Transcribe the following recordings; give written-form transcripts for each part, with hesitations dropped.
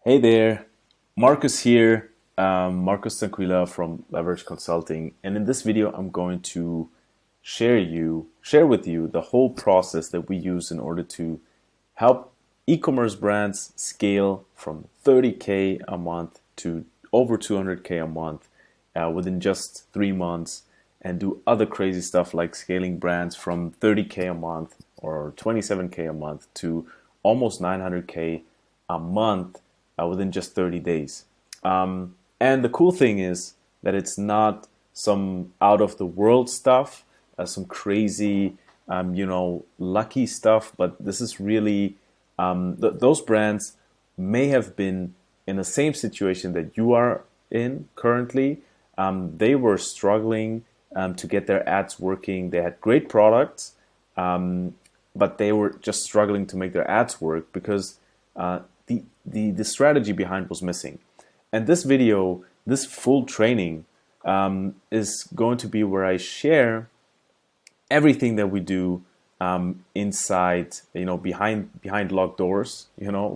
Hey there, Marcus here, Marcus Tranquilla from Leverage Consulting, and in this video I'm going to share with you the whole process that we use in order to help e-commerce brands scale from 30K a month to over 200K a month within just 3 months, and do other crazy stuff like scaling brands from 30K a month or 27K a month to almost 900K a month within just 30 days. And the cool thing is that it's not some out of the world stuff, some crazy, lucky stuff, but this is really, those brands may have been in the same situation that you are in currently. They were struggling to get their ads working. They had great products, but they were just struggling to make their ads work because the strategy behind was missing. And this video, this full training, is going to be where I share everything that we do inside, behind locked doors,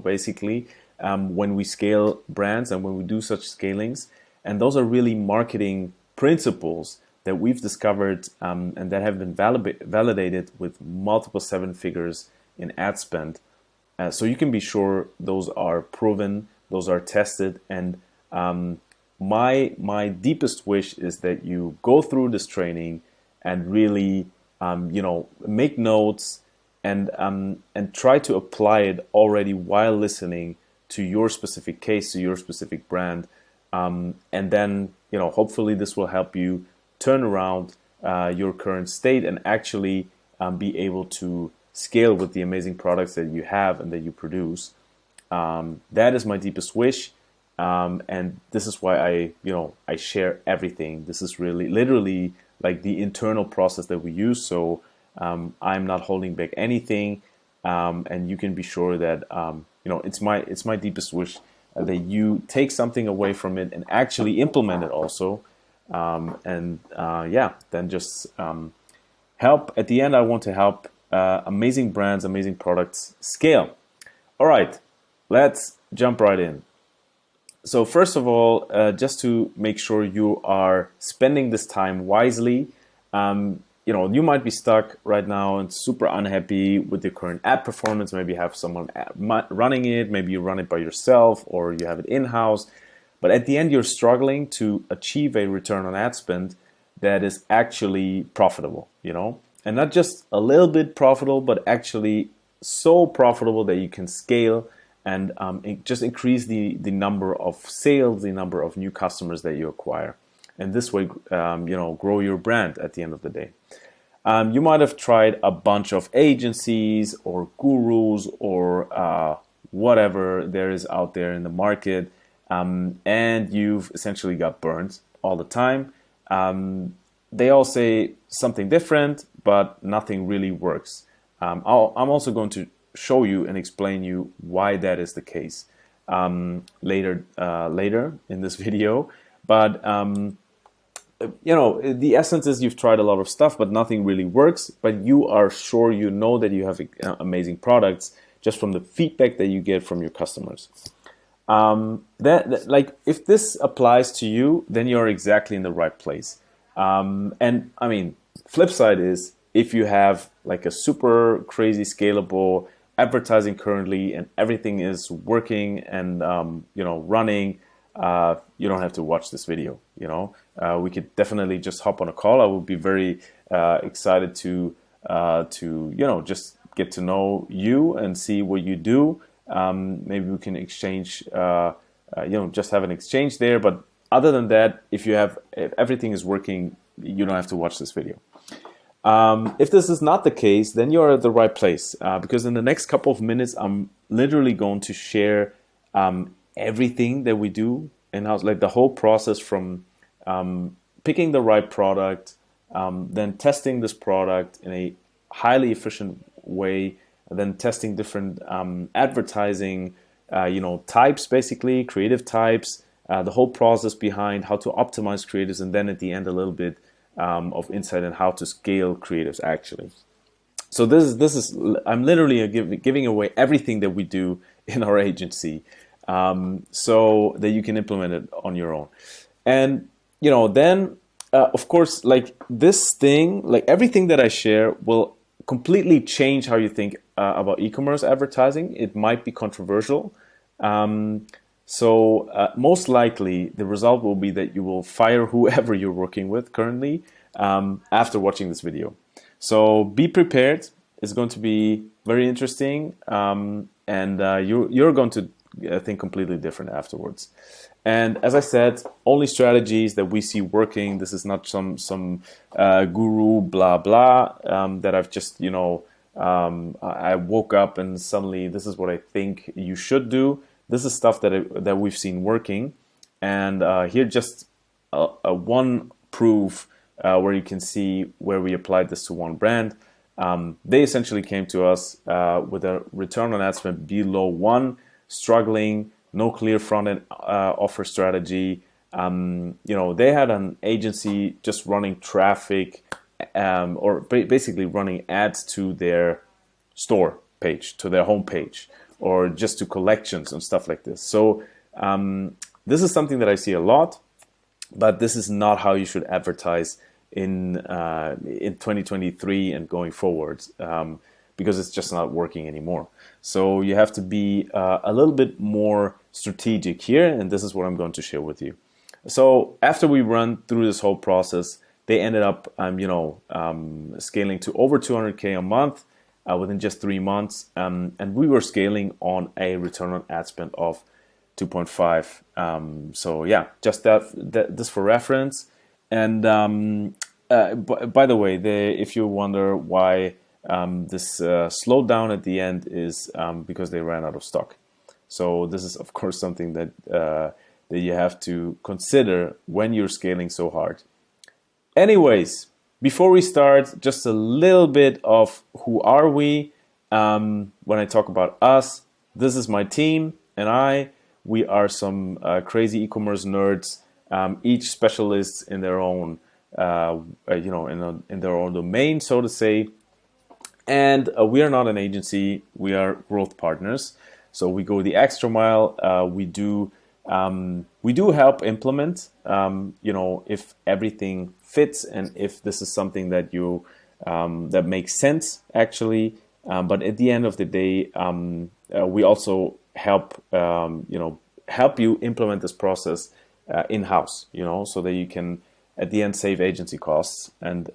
basically, when we scale brands and when we do such scalings. And those are really marketing principles that we've discovered and that have been validated with multiple seven figures in ad spend. So you can be sure those are proven, those are tested, and my deepest wish is that you go through this training and really make notes and try to apply it already while listening to your specific case, to your specific brand, and then hopefully this will help you turn around your current state and actually be able to scale with the amazing products that you have and that you produce. That is my deepest wish, and this is why I share everything. This is really literally like the internal process that we use. So I'm not holding back anything, and you can be sure that it's my deepest wish that you take something away from it and actually implement it also, then just help. At the end, I want to help amazing brands, amazing products scale. All right, let's jump right in. So first of all, just to make sure you are spending this time wisely, you might be stuck right now and super unhappy with your current ad performance. Maybe you have someone running it, maybe you run it by yourself, or you have it in-house. But at the end, you're struggling to achieve a return on ad spend that is actually profitable, and not just a little bit profitable, but actually so profitable that you can scale and just increase the number of sales, the number of new customers that you acquire. And this way, grow your brand at the end of the day. You might have tried a bunch of agencies or gurus or whatever there is out there in the market, and you've essentially got burned all the time. They all say something different, but nothing really works. I'm also going to show you and explain you why that is the case later in this video. But the essence is you've tried a lot of stuff, but nothing really works. But you are sure that you have amazing products just from the feedback that you get from your customers. If this applies to you, then you're exactly in the right place. And I mean, flip side is if you have like a super crazy scalable advertising currently and everything is working and running, you don't have to watch this video. We could definitely just hop on a call. I would be very excited to just get to know you and see what you do. Maybe we can exchange, just have an exchange there. But other than that, if everything is working, you don't have to watch this video. If this is not the case, then you're at the right place, because in the next couple of minutes, I'm literally going to share everything that we do in-house, like the whole process from picking the right product, then testing this product in a highly efficient way, and then testing different advertising types, basically creative types, the whole process behind how to optimize creatives, and then at the end a little bit of insight on how to scale creatives actually. So this is I'm literally giving away everything that we do in our agency. so that you can implement it on your own. And then of course, like this thing, like everything that I share will completely change how you think about e-commerce advertising. It might be controversial. So most likely the result will be that you will fire whoever you're working with currently after watching this video. So be prepared. It's going to be very interesting, and you're going to think completely different afterwards. And as I said, only strategies that we see working. This is not some guru blah blah that I've just I woke up and suddenly this is what I think you should do. This is stuff that we've seen working, and here just a one proof where you can see where we applied this to one brand. They essentially came to us with a return on ad spend below 1, struggling, no clear front-end offer strategy. They had an agency just running traffic or basically running ads to their store page, to their home page, or just to collections and stuff like this. So this is something that I see a lot, but this is not how you should advertise in 2023 and going forward, because it's just not working anymore. So you have to be a little bit more strategic here, and this is what I'm going to share with you. So after we run through this whole process, they ended up scaling to over 200K a month within just 3 months, and we were scaling on a return on ad spend of 2.5. So yeah, just this for reference. And by the way, if you wonder why this slowed down at the end, is because they ran out of stock. So this is of course something that you have to consider when you're scaling so hard. Anyways, before we start, just a little bit of who are we. When I talk about us, this is my team and we are some crazy e-commerce nerds, each specialists in their own in their own domain, so to say. And we are not an agency, we are growth partners. So we go the extra mile. We do help implement, if everything fits and if this is something that you that makes sense actually. But at the end of the day, we also help help you implement this process in-house, so that you can at the end save agency costs and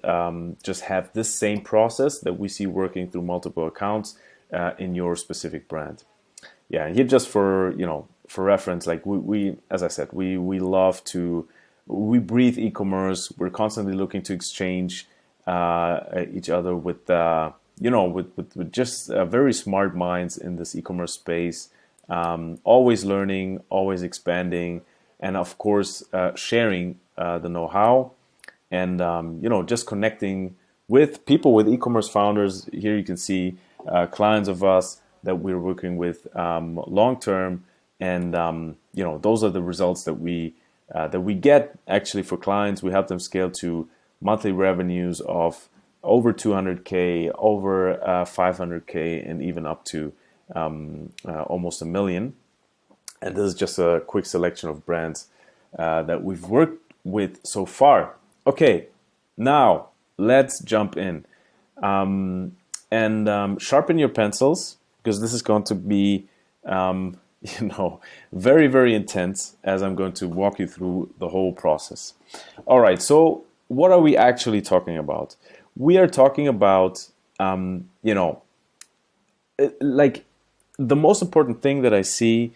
just have this same process that we see working through multiple accounts in your specific brand. Yeah, here just for reference, like we as I said, we breathe e-commerce. We're constantly looking to exchange each other with with just very smart minds in this e-commerce space, always learning, always expanding, and of course sharing the know-how, and just connecting with people, with e-commerce founders. Here you can see clients of us that we're working with long term, and those are the results that we get actually for clients. We help them scale to monthly revenues of over 200K, over 500K, and even up to almost $1 million. And this is just a quick selection of brands that we've worked with so far. Okay, now let's jump in and sharpen your pencils, because this is going to be very, very intense as I'm going to walk you through the whole process. All right, so what are we actually talking about? We are talking about like the most important thing that I see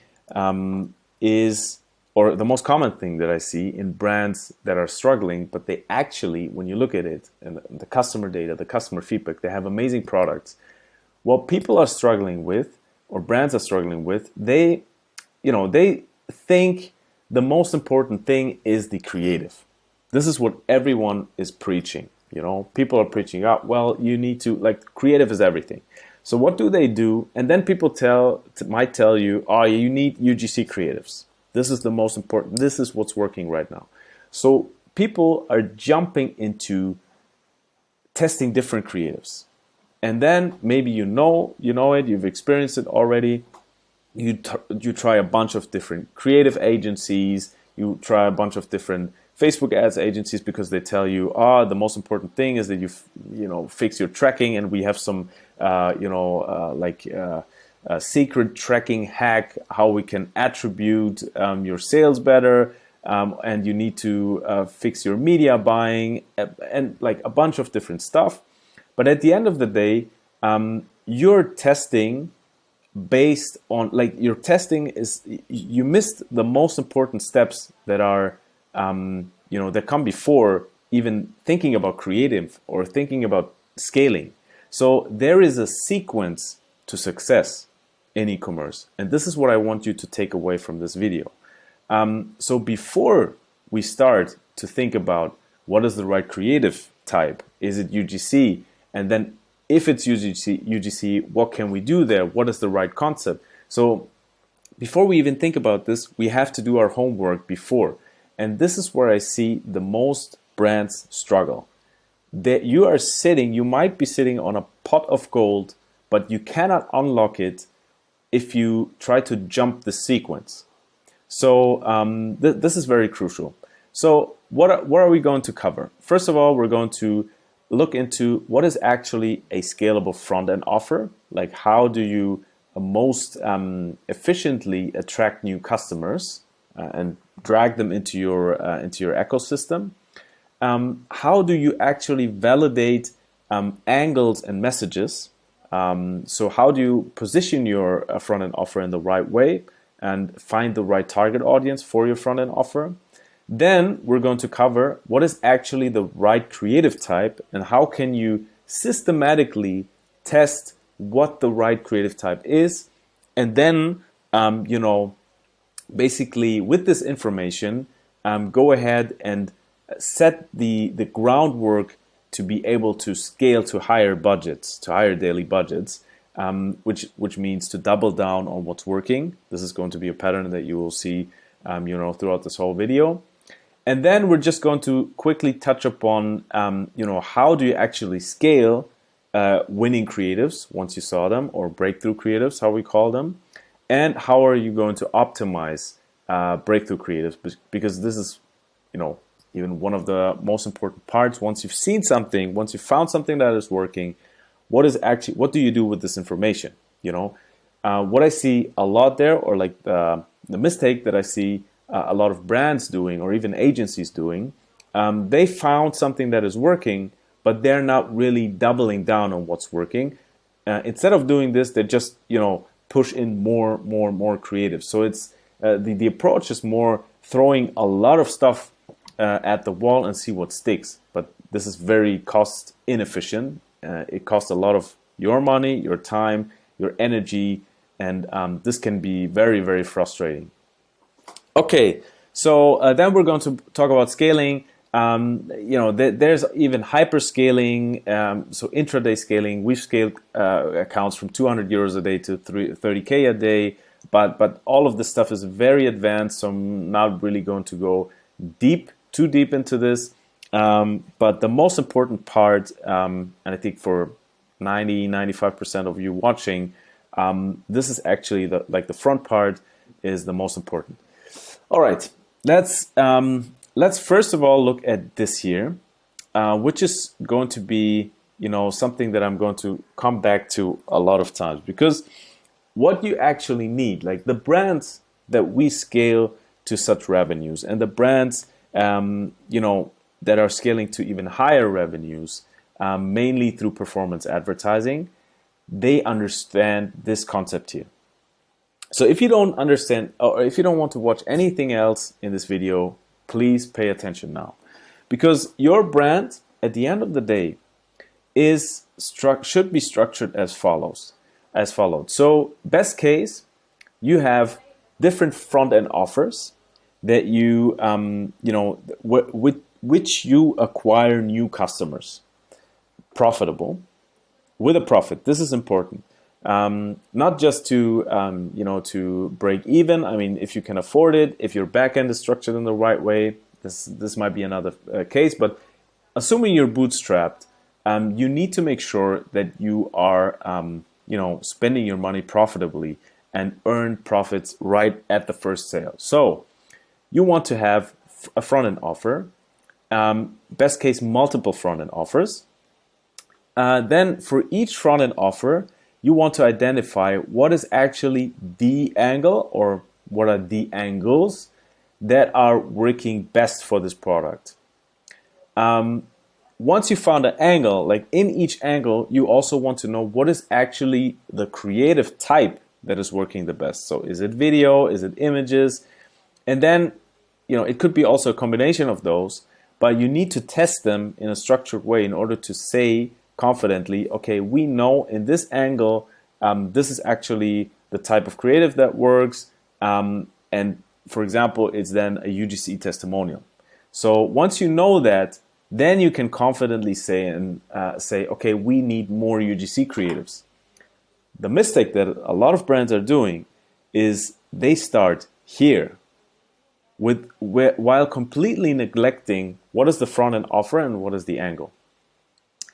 or the most common thing that I see in brands that are struggling, but they actually, when you look at it and the customer data, the customer feedback, they have amazing products. What people are struggling with, or brands are struggling with, they think the most important thing is the creative. This is what everyone is preaching. People are preaching, well, you need to, creative is everything. So what do they do? And then people might tell you, you need UGC creatives. This is the most important. This is what's working right now. So people are jumping into testing different creatives. And then maybe you know it, you've experienced it already. you try a bunch of different creative agencies, you try a bunch of different Facebook ads agencies, because they tell you, the most important thing is that you fix your tracking, and we have some a secret tracking hack how we can attribute your sales better, and you need to fix your media buying, and like a bunch of different stuff. But at the end of the day, you're testing based on, like, your testing is, you missed the most important steps that are that come before even thinking about creative or thinking about scaling. So there is a sequence to success in e-commerce, and this is what I want you to take away from this video. So before we start to think about what is the right creative type, is it UGC, and then if it's UGC, what can we do there? What is the right concept? So before we even think about this, we have to do our homework before. And this is where I see the most brands struggle. That you might be sitting on a pot of gold, but you cannot unlock it if you try to jump the sequence. So this is very crucial. So what are we going to cover? First of all, we're going to look into what is actually a scalable front-end offer. Like, how do you most efficiently attract new customers and drag them into your ecosystem? How do you actually validate angles and messages? So how do you position your front-end offer in the right way and find the right target audience for your front-end offer? Then we're going to cover what is actually the right creative type and how can you systematically test what the right creative type is. And then, basically with this information, go ahead and set the groundwork to be able to scale to higher budgets, to higher daily budgets, which means to double down on what's working. This is going to be a pattern that you will see, throughout this whole video. And then we're just going to quickly touch upon, how do you actually scale winning creatives once you saw them, or breakthrough creatives, how we call them, and how are you going to optimize breakthrough creatives, because this is, even one of the most important parts. Once you've seen something, once you've found something that is working, what do you do with this information? What I see a lot there, or like the mistake that I see a lot of brands doing, or even agencies doing, they found something that is working, but they're not really doubling down on what's working. Instead of doing this, they just push in more creative. So it's the approach is more throwing a lot of stuff at the wall and see what sticks. But this is very cost inefficient. It costs a lot of your money, your time, your energy, and this can be very, very frustrating. Okay, so then we're going to talk about scaling. There's even hyper scaling, so intraday scaling. We've scaled accounts from 200 euros a day to 30K a day, but all of this stuff is very advanced, so I'm not really going to go too deep into this. But the most important part, and I think for 95% of you watching, this is actually the front part is the most important. All right, let's first of all look at this here, which is going to be something that I'm going to come back to a lot of times, because what you actually need, like the brands that we scale to such revenues, and the brands that are scaling to even higher revenues, mainly through performance advertising, they understand this concept here. So if you don't understand, or if you don't want to watch anything else in this video, please pay attention now, because your brand at the end of the day should be structured as followed. So best case, you have different front-end offers that you with which you acquire new customers, profitable, with a profit. This is important. Not just to to break even. I mean, if you can afford it, if your backend is structured in the right way, this might be another case. But assuming you're bootstrapped, you need to make sure that you are spending your money profitably, and earn profits right at the first sale. So you want to have a front-end offer, best case multiple front-end offers. Then for each front-end offer, you want to identify what is actually the angle or what are the angles that are working best for this product. Once you found an angle, like in each angle, you also want to know what is actually the creative type that is working the best. So is it video? Is it images? And then, it could be also a combination of those, but you need to test them in a structured way in order to say confidently, okay, we know in this angle, this is actually the type of creative that works. And for example, it's then a UGC testimonial. So once you know that, then you can confidently say, okay, we need more UGC creatives. The mistake that a lot of brands are doing is they start here while completely neglecting what is the front-end offer and what is the angle.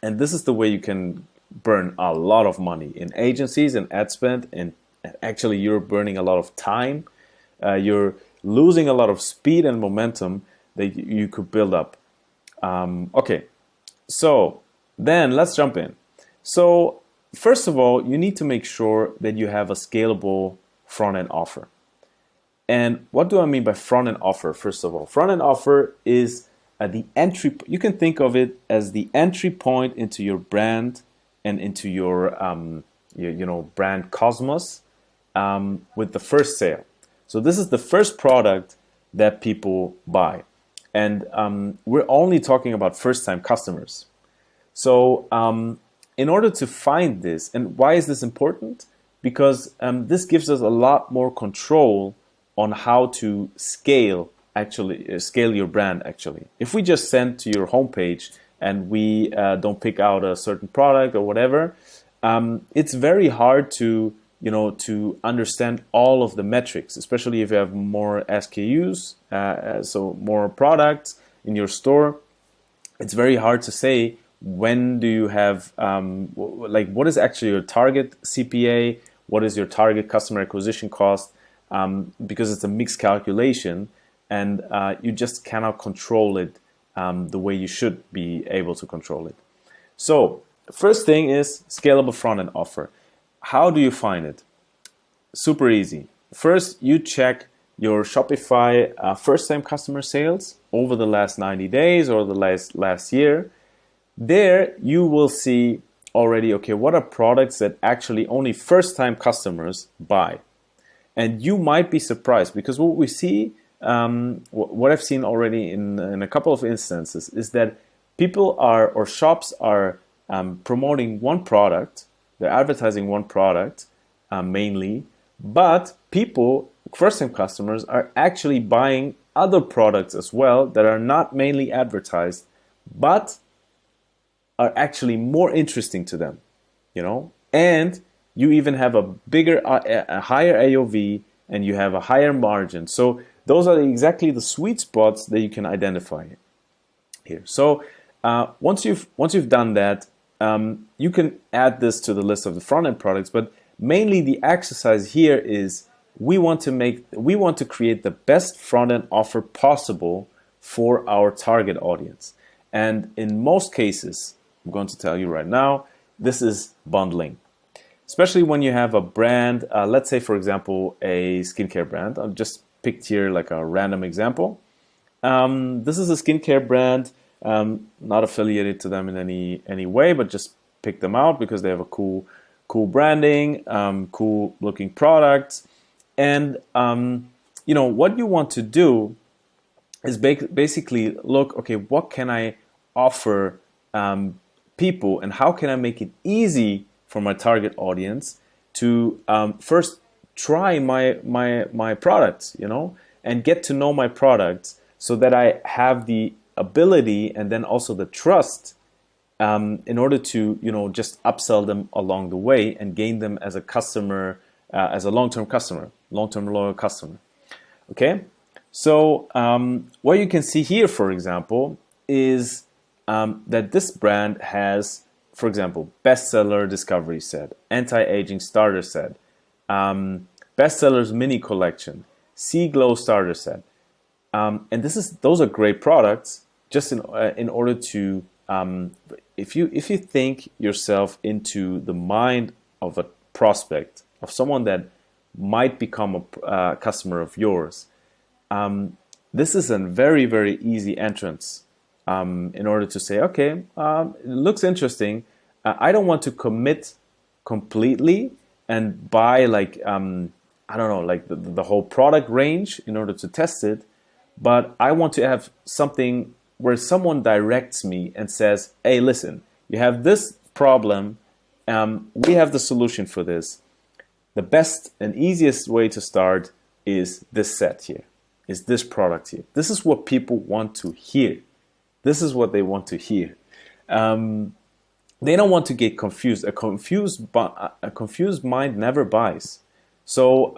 And this is the way you can burn a lot of money in agencies and ad spend, and actually you're burning a lot of time. You're losing a lot of speed and momentum that you could build up. Okay, so then let's jump in. So first of all, you need to make sure that you have a scalable front-end offer. And what do I mean by front-end offer? First of all, front-end offer is the entry. You can think of it as the entry point into your brand and into your brand cosmos with the first sale. So this is the first product that people buy, and we're only talking about first-time customers. So in order to find this, and why is this important? Because this gives us a lot more control on how to scale your brand. Actually, if we just send to your homepage and we don't pick out a certain product or whatever, it's very hard to understand all of the metrics, especially if you have more SKUs, so more products in your store. It's very hard to say when do you have what is actually your target CPA, what is your target customer acquisition cost, because it's a mixed calculation. And you just cannot control it the way you should be able to control it. So first thing is scalable front-end offer. How do you find it? Super easy. First, you check your Shopify first-time customer sales over the last 90 days or the last year. There you will see already, okay, what are products that actually only first-time customers buy? And you might be surprised, because what we see, what I've seen already in a couple of instances, is that shops are promoting one product, they're advertising one product mainly, but first-time customers, are actually buying other products as well that are not mainly advertised, but are actually more interesting to them, and you even have a higher AOV, and you have a higher margin. So those are exactly the sweet spots that you can identify here. So once you've done that, you can add this to the list of the front-end products. But mainly the exercise here is we want to create the best front-end offer possible for our target audience. And in most cases, I'm going to tell you right now, this is bundling. Especially when you have a brand, let's say, for example, a skincare brand. I've just picked here like a random example. This is a skincare brand, not affiliated to them in any way, but just pick them out because they have a cool branding, cool looking products. And, what you want to do is basically look, okay, what can I offer people, and how can I make it easy for my target audience to first try my products, and get to know my products, so that I have the ability and then also the trust in order to just upsell them along the way and gain them as a customer, as a long-term loyal customer. Okay, so what you can see here, for example, is that this brand has, for example, bestseller discovery set, anti-aging starter set, Bestsellers Mini Collection, Sea Glow Starter Set. And those are great products. Just in order to, if you think yourself into the mind of a prospect, of someone that might become a customer of yours, this is a very, very easy entrance in order to say, okay, it looks interesting. I don't want to commit completely and buy like, I don't know, like the whole product range in order to test it. But I want to have something where someone directs me and says, hey, listen, you have this problem. We have the solution for this. The best and easiest way to start is this set here, is this product here. This is what people want to hear. This is what they want to hear. They don't want to get confused. A confused mind never buys. So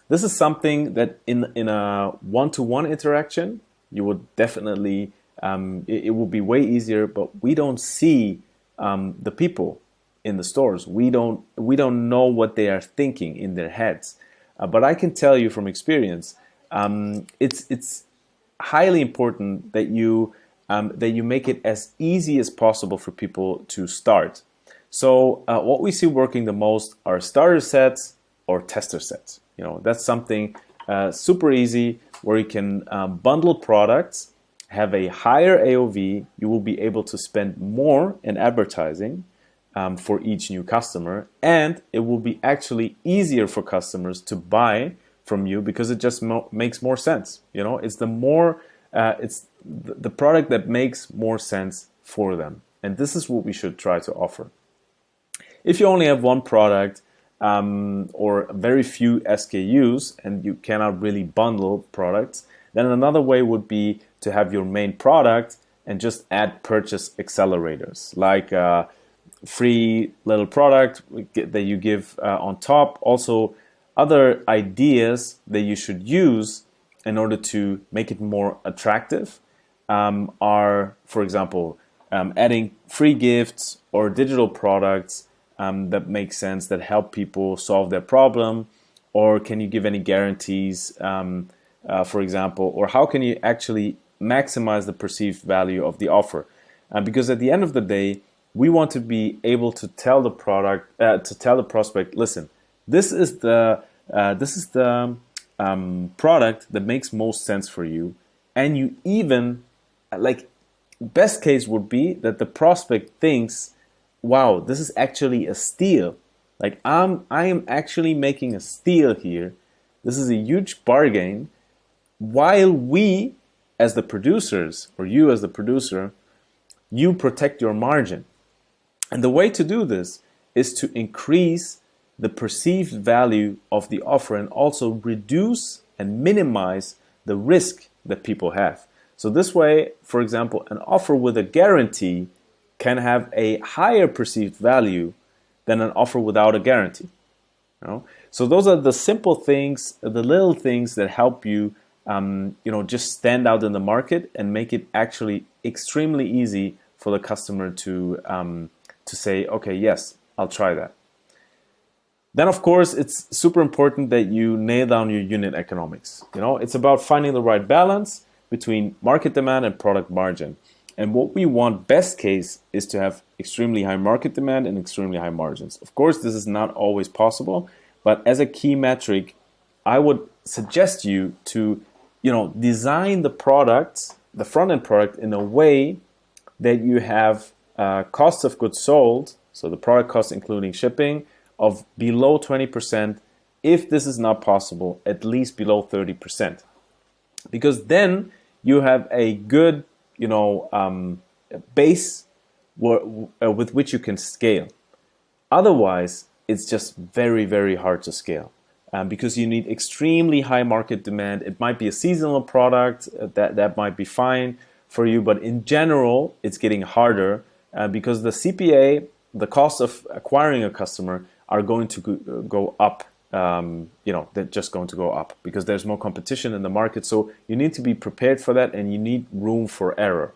this is something that in a one-to-one interaction, you would definitely, it will be way easier, but we don't see the people in the stores. We don't know what they are thinking in their heads. But I can tell you from experience, it's highly important that you make it as easy as possible for people to start. So what we see working the most are starter sets or tester sets. You know, that's something super easy where you can bundle products, have a higher AOV. You will be able to spend more in advertising for each new customer, and it will be actually easier for customers to buy from you because it just makes more sense. You know, it's it's the product that makes more sense for them, and this is what we should try to offer. If you only have one product or very few SKUs and you cannot really bundle products, then another way would be to have your main product and just add purchase accelerators, like free little product that you give on top. Also, other ideas that you should use in order to make it more attractive are, for example, adding free gifts or digital products that make sense, that help people solve their problem. Or can you give any guarantees, for example, or how can you actually maximize the perceived value of the offer? Because at the end of the day, we want to be able to tell the prospect, listen, this is the product that makes most sense for you, and you even, like, best case would be that the prospect thinks, wow, this is actually a steal. Like, I am actually making a steal here. This is a huge bargain, while we as the producers, or you as the producer, you protect your margin. And the way to do this is to increase the perceived value of the offer and also reduce and minimize the risk that people have. So this way, for example, an offer with a guarantee can have a higher perceived value than an offer without a guarantee. You know? So those are the simple things, the little things that help you, just stand out in the market and make it actually extremely easy for the customer to say, okay, yes, I'll try that. Then, of course, it's super important that you nail down your unit economics. You know, it's about finding the right balance between market demand and product margin. And what we want, best case, is to have extremely high market demand and extremely high margins. Of course, this is not always possible, but as a key metric, I would suggest you to, design the product, the front-end product, in a way that you have costs of goods sold, so the product cost including shipping, of below 20%. If this is not possible, at least below 30%. Because then you have a good, base with which you can scale. Otherwise, it's just very, very hard to scale because you need extremely high market demand. It might be a seasonal product that might be fine for you, but in general, it's getting harder because the CPA, the cost of acquiring a customer, are going to go up. They're just going to go up because there's more competition in the market. So you need to be prepared for that, and you need room for error.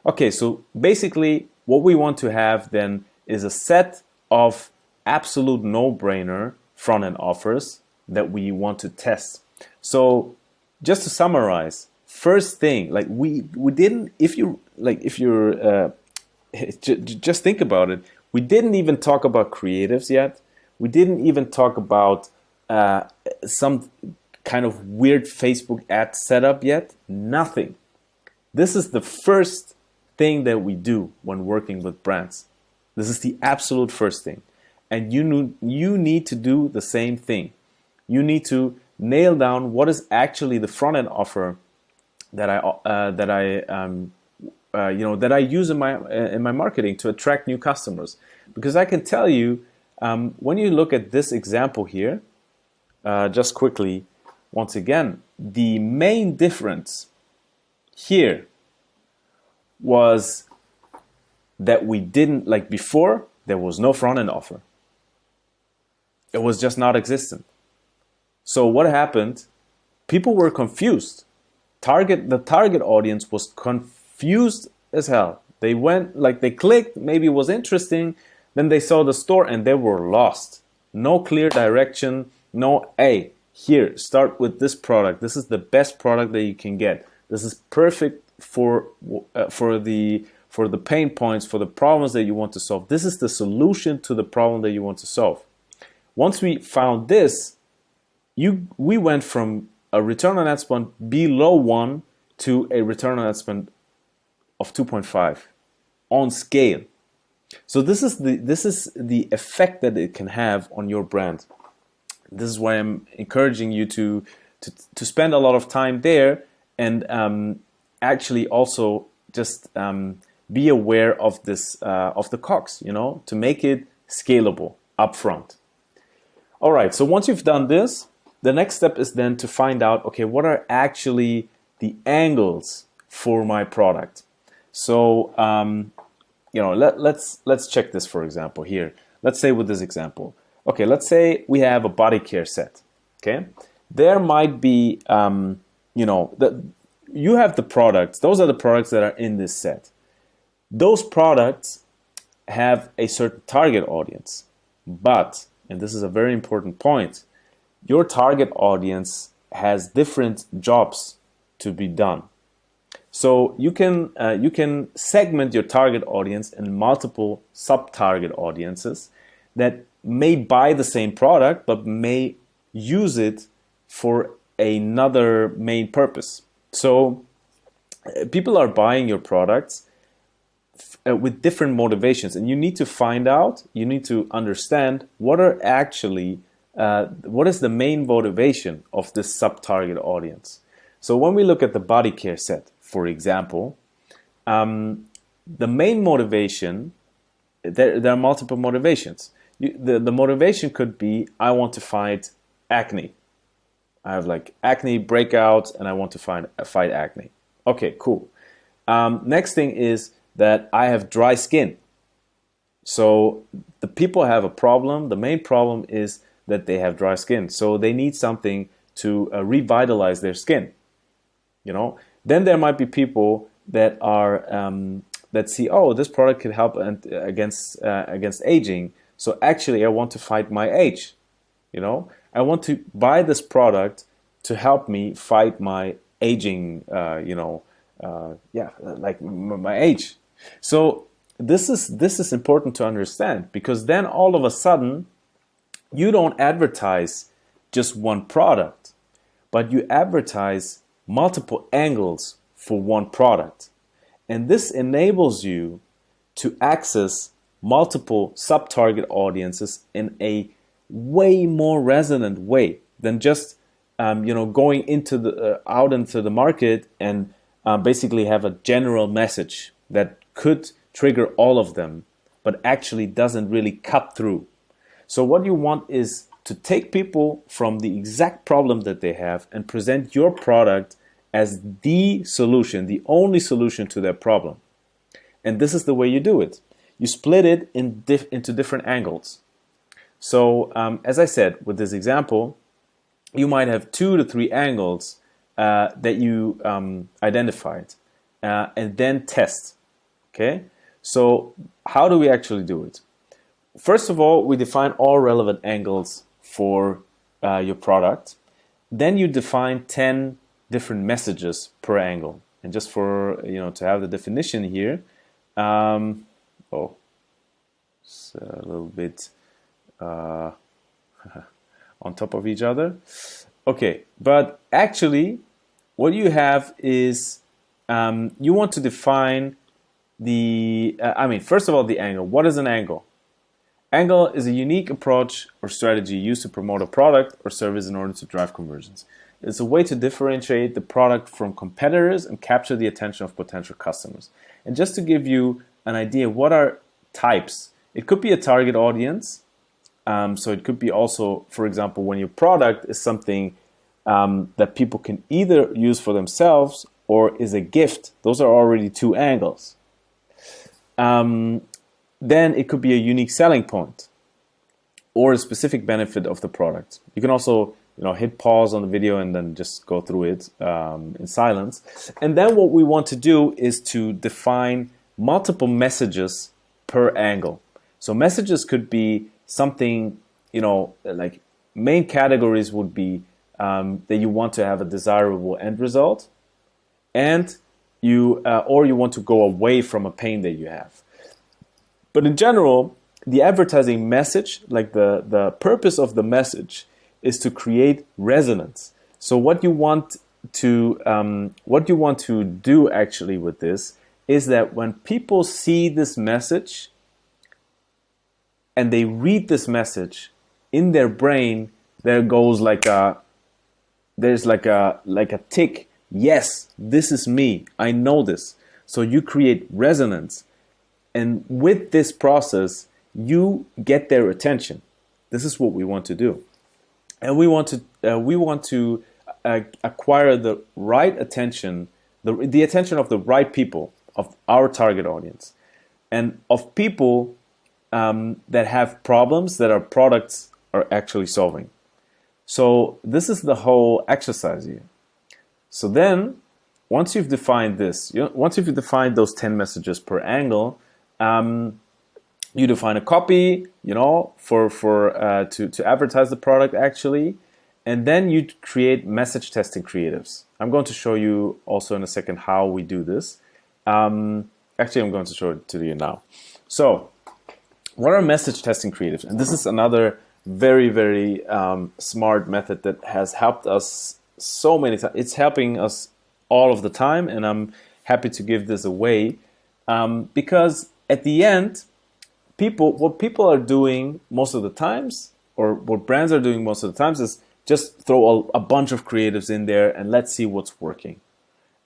Okay, so basically what we want to have then is a set of absolute no-brainer front-end offers that we want to test. So just to summarize, first thing, like we didn't, if you're just think about it, we didn't even talk about creatives yet. We didn't even talk about some kind of weird Facebook ad setup yet. Nothing. This is the first thing that we do when working with brands. This is the absolute first thing. And you need to do the same thing. You need to nail down what is actually the front-end offer that I use in my marketing to attract new customers. Because I can tell you, when you look at this example here, just quickly, once again, the main difference here was that we didn't, like before, there was no front-end offer. It was just not existent. So what happened? People were confused. The target audience was confused as hell. They went, like they clicked, maybe it was interesting, then they saw the store and they were lost. No clear direction, no, hey, here, start with this product. This is the best product that you can get. This is perfect for the pain points, for the problems that you want to solve. This is the solution to the problem that you want to solve. Once we found this, we went from a return on ad spend below 1 to a return on ad spend of 2.5 on scale. So this is the effect that it can have on your brand. This is why I'm encouraging you to spend a lot of time there, and actually also just be aware of this of the COGS, to make it scalable upfront. All right, so once you've done this, the next step is then to find out, okay, what are actually the angles for my product? So let's check this, for example, here. Let's say with this example, okay, let's say we have a body care set. Okay, there might be you have the products. Those are the products that are in this set. Those products have a certain target audience, but, and this is a very important point, your target audience has different jobs to be done. So you can segment your target audience in multiple sub-target audiences that may buy the same product but may use it for another main purpose. So people are buying your products with different motivations, and you need to find out, you need to understand what is the main motivation of this sub-target audience. So when we look at the body care set, for example, the main motivation, there are multiple motivations. The motivation could be, I want to fight acne. I have like acne breakouts and I want to fight acne. Okay, cool. Next thing is that I have dry skin. So the people have a problem. The main problem is that they have dry skin. So they need something to revitalize their skin. Then there might be people that are that see, oh, this product could help against aging. So actually, I want to fight my age. I want to buy this product to help me fight my aging. Like my age. So this is important to understand, because then all of a sudden you don't advertise just one product, but you advertise multiple angles for one product. And this enables you to access multiple sub-target audiences in a way more resonant way than just going into out into the market and basically have a general message that could trigger all of them, but actually doesn't really cut through. So what you want is to take people from the exact problem that they have and present your product as the solution, the only solution to their problem. And this is the way you do it. You split it into different angles. So as I said, with this example, you might have 2 to 3 angles that you identified and then test. Okay? So how do we actually do it? First of all, we define all relevant angles for your product. Then you define 10 different messages per angle. And just for, to have the definition here, it's a little bit on top of each other. Okay, but actually what you have is you want to define first of all, the angle. What is an angle? Angle is a unique approach or strategy used to promote a product or service in order to drive conversions. It's a way to differentiate the product from competitors and capture the attention of potential customers. And just to give you an idea, what are types? It could be a target audience. So it could be also, for example, when your product is something that people can either use for themselves or is a gift. Those are already two angles. Then it could be a unique selling point or a specific benefit of the product. You can also hit pause on the video and then just go through it in silence. And then what we want to do is to define multiple messages per angle. So messages could be something, like main categories would be that you want to have a desirable end result, and you want to go away from a pain that you have. But in general, the advertising message, like the purpose of the message, is to create resonance. So what you want to do actually with this is that when people see this message and they read this message, in their brain there goes there's like a tick. Yes, this is me. I know this. So you create resonance. And with this process, you get their attention. This is what we want to do. And we want to acquire the right attention, the attention of the right people, of our target audience, and of people that have problems that our products are actually solving. So this is the whole exercise here. So then, once you've defined this, once you've defined those 10 messages per angle, you define a copy, to advertise the product actually, and then you create message testing creatives. I'm going to show you also in a second how we do this. Actually, I'm going to show it to you now. So, what are message testing creatives? And this is another very, very smart method that has helped us so many times. It's helping us all of the time, and I'm happy to give this away because at the end, what people are doing most of the times, or what brands are doing most of the times, is just throw a bunch of creatives in there and let's see what's working.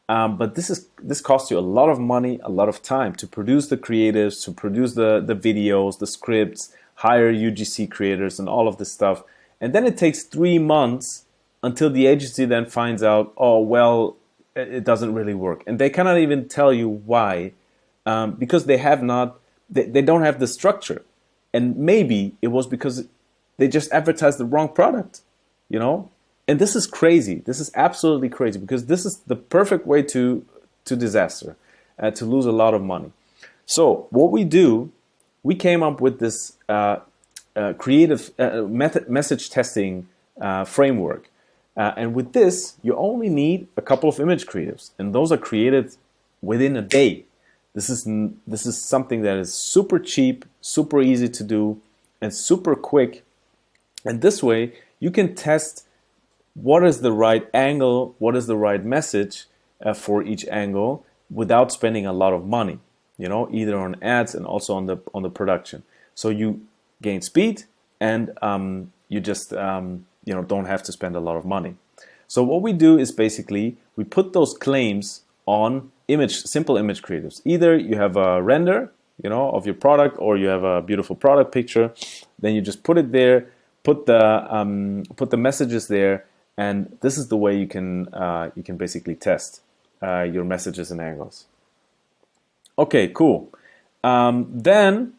But this costs you a lot of money, a lot of time to produce the creatives, to produce the videos, the scripts, hire UGC creators and all of this stuff. And then it takes 3 months until the agency then finds out, oh, well, it doesn't really work. And they cannot even tell you why, because they don't have the structure. And maybe it was because they just advertised the wrong product, And this is crazy. This is absolutely crazy because this is the perfect way to disaster, to lose a lot of money. So what we do, we came up with this creative message testing framework. And with this, you only need a couple of image creatives, and those are created within a day. This is something that is super cheap, super easy to do, and super quick. And this way, you can test what is the right angle, what is the right message for each angle without spending a lot of money, either on ads and also on the production. So you gain speed and you just don't have to spend a lot of money. So what we do is basically we put those claims on simple image creatives. Either you have a render, of your product, or you have a beautiful product picture. Then you just put it there, put the messages there, and this is the way you can basically test your messages and angles. Okay, cool. Then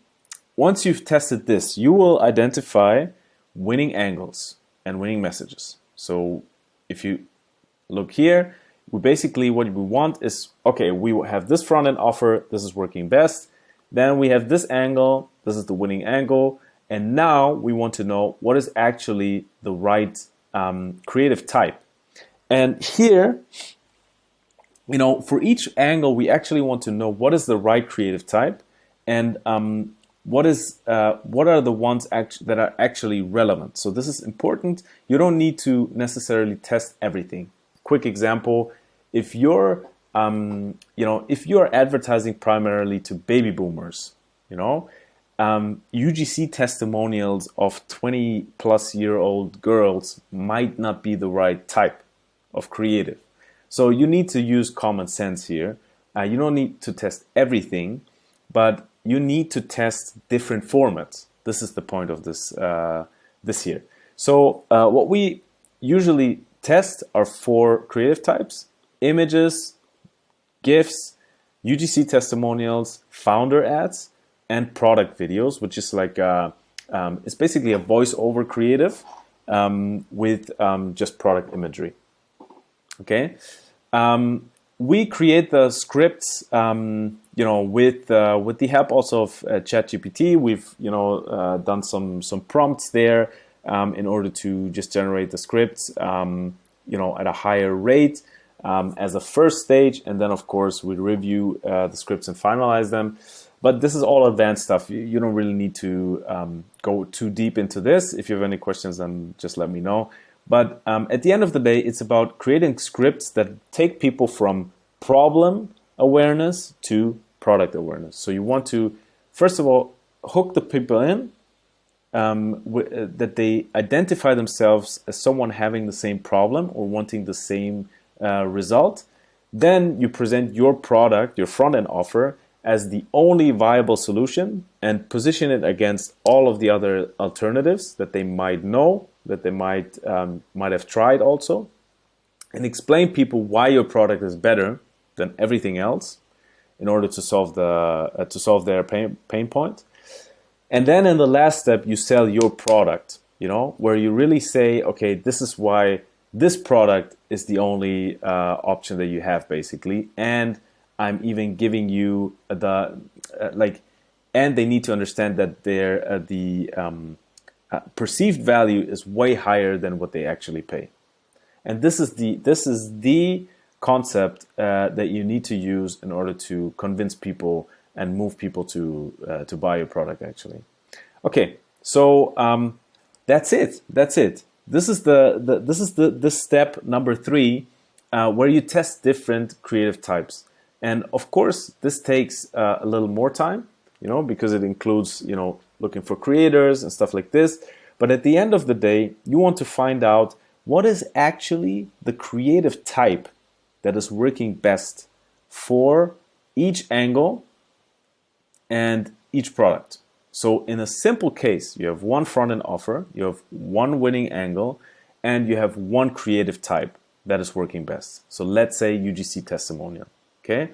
once you've tested this, you will identify winning angles and winning messages. So if you look here, what we want is, okay, we have this front-end offer, this is working best. Then we have this angle, this is the winning angle, And now we want to know what is actually the right creative type. And here, for each angle, we actually want to know what is the right creative type, and what are the ones that are actually relevant. So this is important. You don't need to necessarily test everything. Quick example: if you're advertising primarily to baby boomers, UGC testimonials of 20-plus-year-old girls might not be the right type of creative. So you need to use common sense here. You don't need to test everything, but you need to test different formats. This is the point of this here. So what we usually test are 4 creative types: images, GIFs, UGC testimonials, founder ads, and product videos, which is like it's basically a voiceover creative with just product imagery. Okay, we create the scripts, with the help also of ChatGPT. We've done some prompts there in order to just generate the scripts, at a higher rate as a first stage, and then of course we review the scripts and finalize them. But this is all advanced stuff. You don't really need to go too deep into this. If you have any questions, then just let me know. But at the end of the day, it's about creating scripts that take people from problem awareness to product awareness. So you want to, first of all, hook the people in, that they identify themselves as someone having the same problem or wanting the same result. Then you present your product, your front-end offer, as the only viable solution, and position it against all of the other alternatives that they might know, that they might have tried also, and explain people why your product is better than everything else in order to solve their pain point. And then in the last step, you sell your product, where you really say, okay, this is why this product is the only option that you have, basically, and I'm even giving you and they need to understand that the perceived value is way higher than what they actually pay. And this is the concept that you need to use in order to convince people and move people to buy your product, actually. Okay, so that's it. This is the step number 3, where you test different creative types. And of course, this takes a little more time, because it includes, looking for creators and stuff like this. But at the end of the day, you want to find out what is actually the creative type that is working best for each angle and each product. So in a simple case, you have one front-end offer, you have one winning angle, and you have one creative type that is working best. So let's say UGC testimonial. Okay,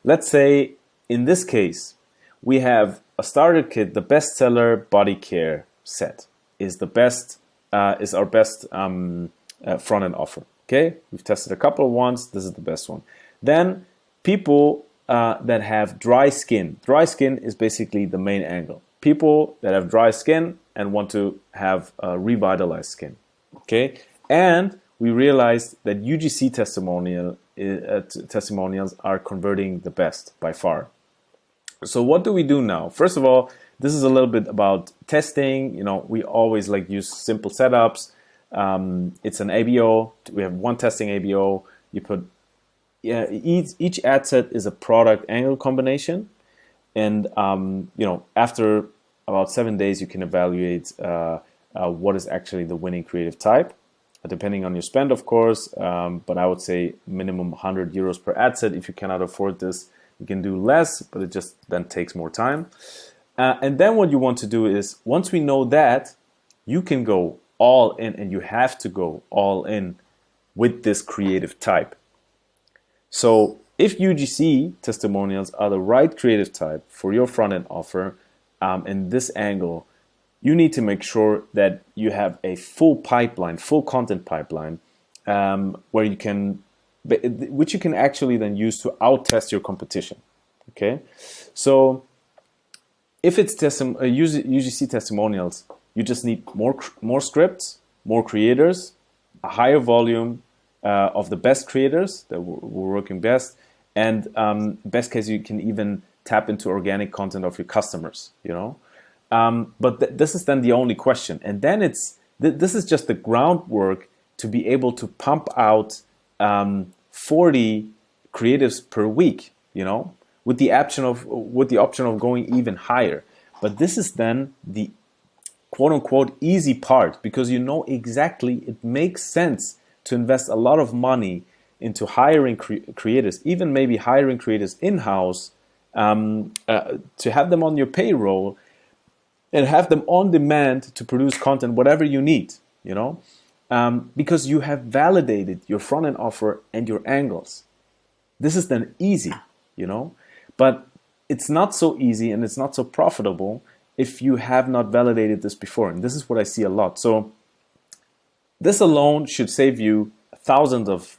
let's say in this case we have a starter kit. The bestseller body care set is our best front-end offer. Okay, we've tested a couple of ones. This is the best one. Then people that have dry skin. Dry skin is basically the main angle. People that have dry skin and want to have revitalized skin. Okay, and we realized that UGC testimonials are converting the best by far. So what do we do now? First of all, this is a little bit about testing. We always use simple setups. It's an ABO. We have one testing ABO. You put each ad set is a product angle combination, and after about 7 days, you can evaluate what is actually the winning creative type, depending on your spend, of course. But I would say minimum 100 euros per ad set. If you cannot afford this, you can do less, but it just then takes more time. And then what you want to do is, once we know that, you can go all in, and you have to go all in with this creative type. So if UGC testimonials are the right creative type for your front-end offer in this angle, you need to make sure that you have a full pipeline, full content pipeline, which you can actually then use to out-test your competition. Okay, so If it's UGC testimonials, you just need more scripts, more creators, a higher volume of the best creators that were working best, and best case you can even tap into organic content of your customers. But this is then the only question, and then this is just the groundwork to be able to pump out 40 creatives per week. With the option of going even higher. But this is then the quote-unquote easy part, because exactly it makes sense to invest a lot of money into hiring creators, even maybe hiring creators in-house, to have them on your payroll and have them on demand to produce content, whatever you need, because you have validated your front-end offer and your angles. This is then easy, but it's not so easy and it's not so profitable if you have not validated this before. And this is what I see a lot. So this alone should save you thousands of,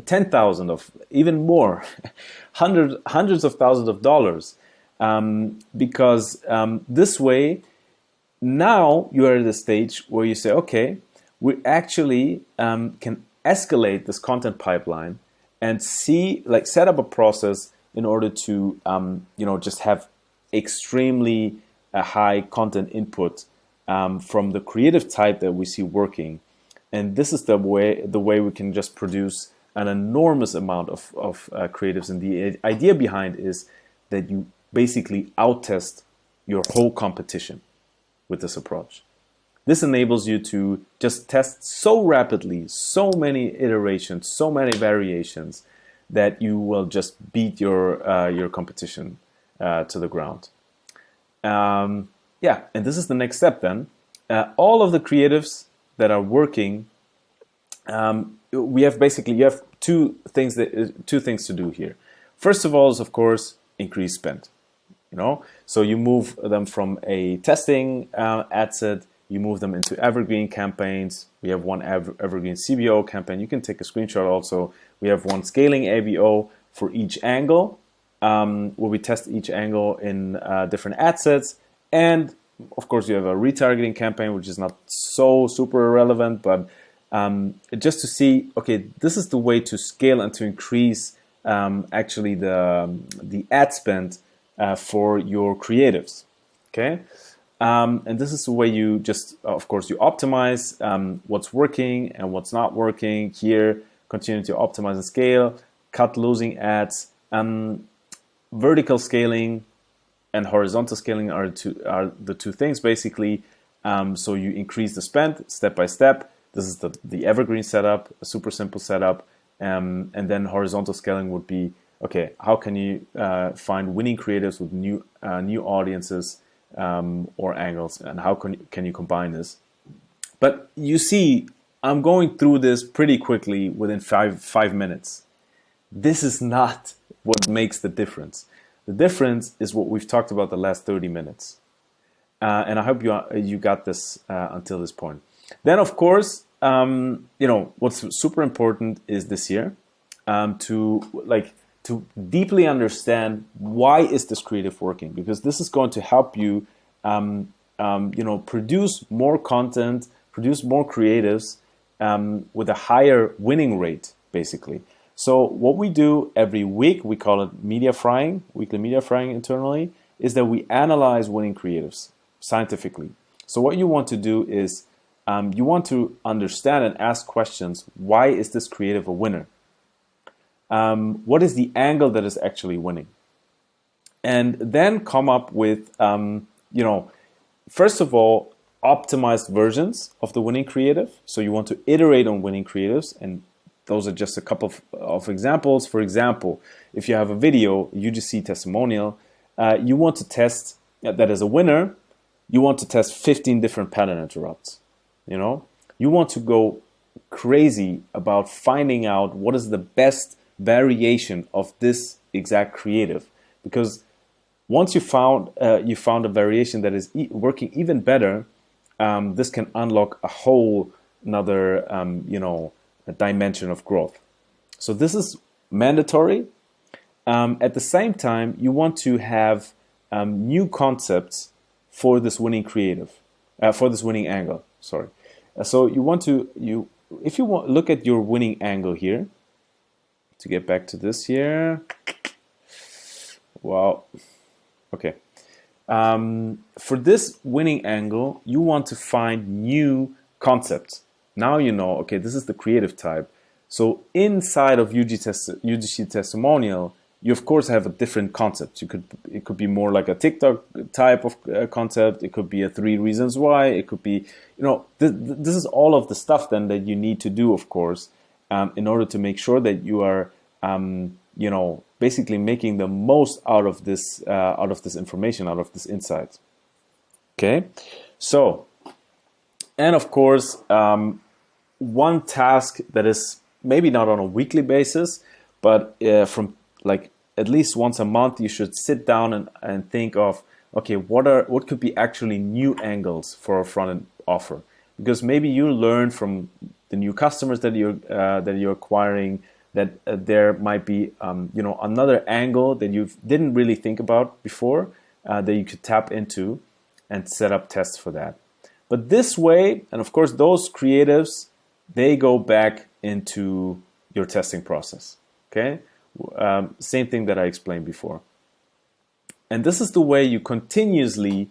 10,000 of, even more, hundreds of thousands of dollars. Because this way, now you are at a stage where you say, okay, we actually can escalate this content pipeline and set up a process in order to just have extremely high content input from the creative type that we see working. And this is the way we can just produce an enormous amount of creatives. And the idea behind is that you basically out-test your whole competition with this approach. This enables you to just test so rapidly, so many iterations, so many variations, that you will just beat your competition to the ground. And this is the next step then. All of the creatives that are working, you have two things to do here. First of all is, of course, increase spend. So you move them from a testing ad set, you move them into evergreen campaigns. We have one evergreen CBO campaign. You can take a screenshot also. We have one scaling ABO for each angle, where we test each angle in different ad sets. And of course, you have a retargeting campaign, which is not so super relevant, but just to see, okay, this is the way to scale and to increase actually the ad spend for your creatives. Okay. And this is the way you just, of course, you optimize what's working and what's not working here, continue to optimize and scale, cut losing ads. Vertical scaling and horizontal scaling are the two things, basically. So you increase the spend step by step. This is the evergreen setup, a super simple setup. And then horizontal scaling would be, okay, how can you find winning creatives with new audiences, or angles, and how can you combine this? But you see, I'm going through this pretty quickly within five minutes. This is not what makes the difference. The difference is what we've talked about the last 30 minutes. And I hope you got this until this point. Then, of course, what's super important is this year to deeply understand why is this creative working, because this is going to help you produce more content, produce more creatives with a higher winning rate, basically. So what we do every week, we call it media frying, weekly media frying internally, is that we analyze winning creatives scientifically. So what you want to do is you want to understand and ask questions. Why is this creative a winner? What is the angle that is actually winning? And then come up with, first of all, optimized versions of the winning creative. So you want to iterate on winning creatives, and those are just a couple of examples. For example, if you have a video, UGC testimonial, you want to test that as a winner, you want to test 15 different pattern interrupts. You want to go crazy about finding out what is the best variation of this exact creative, because once you found a variation that is working even better, this can unlock a whole another a dimension of growth. So this is mandatory. At the same time, you want to have new concepts for this winning creative, for this winning angle. Sorry. So you want to if you want look at your winning angle here. To get back to this here. Wow. Okay. For this winning angle, you want to find new concepts. Now you know, okay, this is the creative type. So inside of UGC testimonial, you of course have a different concept. It could be more like a TikTok type of concept. It could be a 3 reasons why. It could be, this is all of the stuff then that you need to do, of course, in order to make sure that you are, basically making the most out of this information, out of this insight. Okay, so, and of course, one task that is maybe not on a weekly basis, but from like at least once a month, you should sit down and think of, okay, what could be actually new angles for a front-end offer? Because maybe you learn from the new customers that you're acquiring that there might be another angle that you didn't really think about before that you could tap into and set up tests for that. But this way, and of course those creatives, they go back into your testing process. Okay, same thing that I explained before. And this is the way you continuously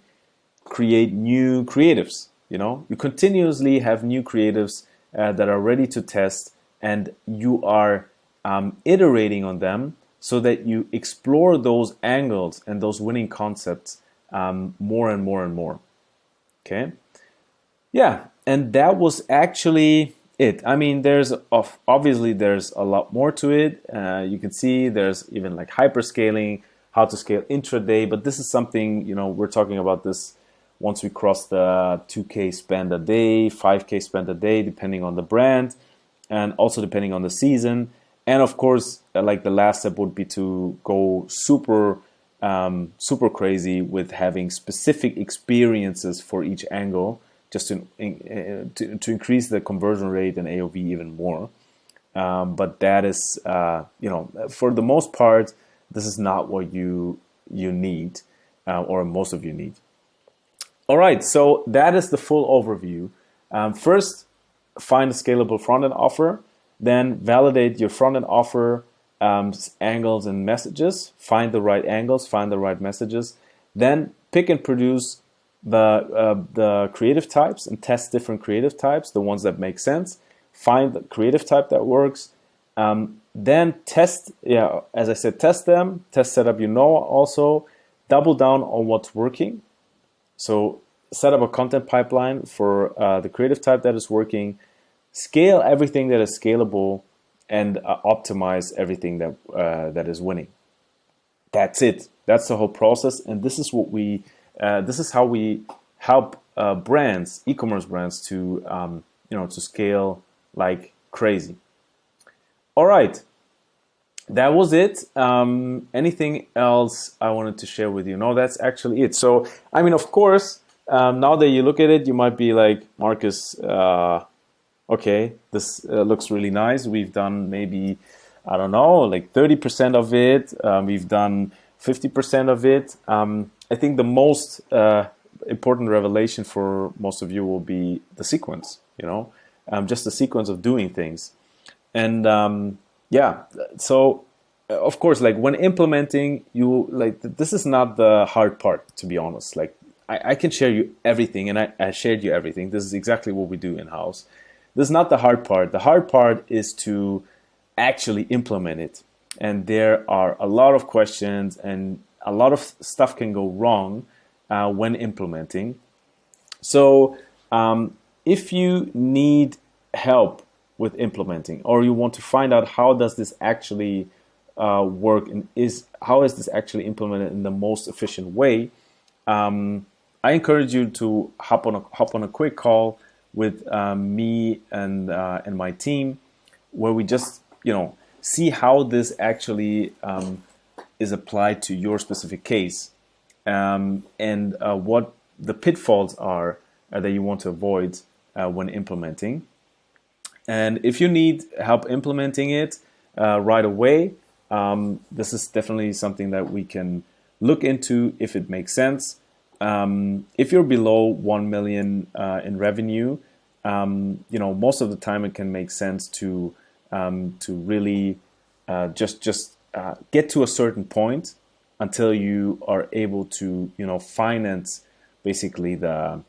create new creatives. You continuously have new creatives that are ready to test, and you are iterating on them so that you explore those angles and those winning concepts more and more and more. Okay, yeah, and that was actually it. I mean, obviously there's a lot more to it. You can see there's even like hyperscaling, how to scale intraday, but this is something, we're talking about this once we cross the 2K spend a day, 5K spend a day, depending on the brand, and also depending on the season. And of course, like the last step would be to go super crazy with having specific experiences for each angle, just to increase the conversion rate and AOV even more. But that is, for the most part, this is not what you need, or most of you need. All right, so that is the full overview. First, find a scalable front-end offer. Then validate your front-end offer angles and messages. Find the right angles, find the right messages. Then pick and produce the creative types and test different creative types, the ones that make sense. Find the creative type that works. Then test, as I said, test them. Test setup, also. Double down on what's working. So set up a content pipeline for the creative type that is working. Scale everything that is scalable, and optimize everything that is winning. That's it. That's the whole process, and this is what this is how we help brands, e-commerce brands, to to scale like crazy. All right, that was it. Anything else I wanted to share with you? No, that's actually it. So, I mean, of course, now that you look at it, you might be like, Marcus, okay, this looks really nice. We've done maybe, I don't know, like 30% of it. We've done 50% of it. I think the most important revelation for most of you will be the sequence, just the sequence of doing things. And so of course, like when implementing, this is not the hard part, to be honest. Like I can share you everything, and I shared you everything. This is exactly what we do in-house. This is not the hard part. The hard part is to actually implement it. And there are a lot of questions, and a lot of stuff can go wrong when implementing. So if you need help with implementing, or you want to find out how does this actually work, and how is this actually implemented in the most efficient way, I encourage you to hop on a quick call with me and my team, where we just see how this actually is applied to your specific case, and what the pitfalls are that you want to avoid when implementing. And if you need help implementing it right away, this is definitely something that we can look into if it makes sense. If you're below 1 million in revenue, most of the time it can make sense to really just get to a certain point until you are able to finance basically the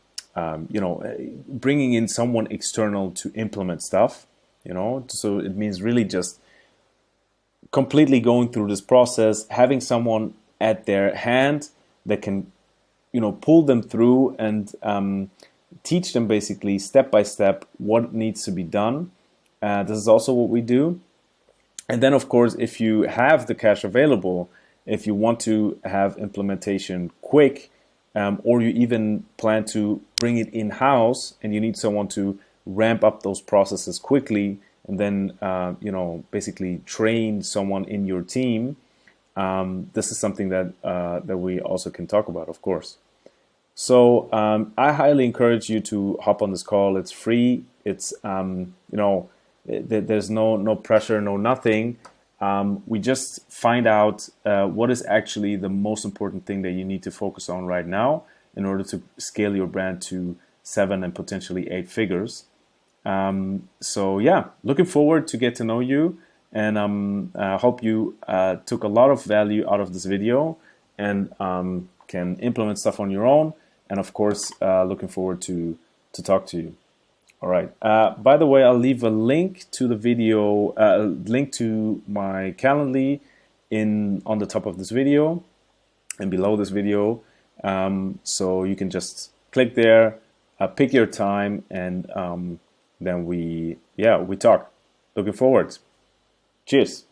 bringing in someone external to implement stuff. So it means really just completely going through this process, having someone at their hand that can pull them through and teach them basically step by step what needs to be done. This is also what we do. And then, of course, if you have the cash available, if you want to have implementation quick, or you even plan to bring it in-house and you need someone to ramp up those processes quickly and then basically train someone in your team, this is something that we also can talk about, of course. So I highly encourage you to hop on this call. It's free. It's there's no pressure, no nothing. We just find out what is actually the most important thing that you need to focus on right now in order to scale your brand to 7 and potentially 8 figures. So yeah, looking forward to get to know you, and I hope you took a lot of value out of this video and can implement stuff on your own. And of course, looking forward to talk to you. All right. By the way, I'll leave a link to the video, link to my Calendly on the top of this video and below this video. So you can just click there, pick your time, and then we talk. Looking forward. Cheers.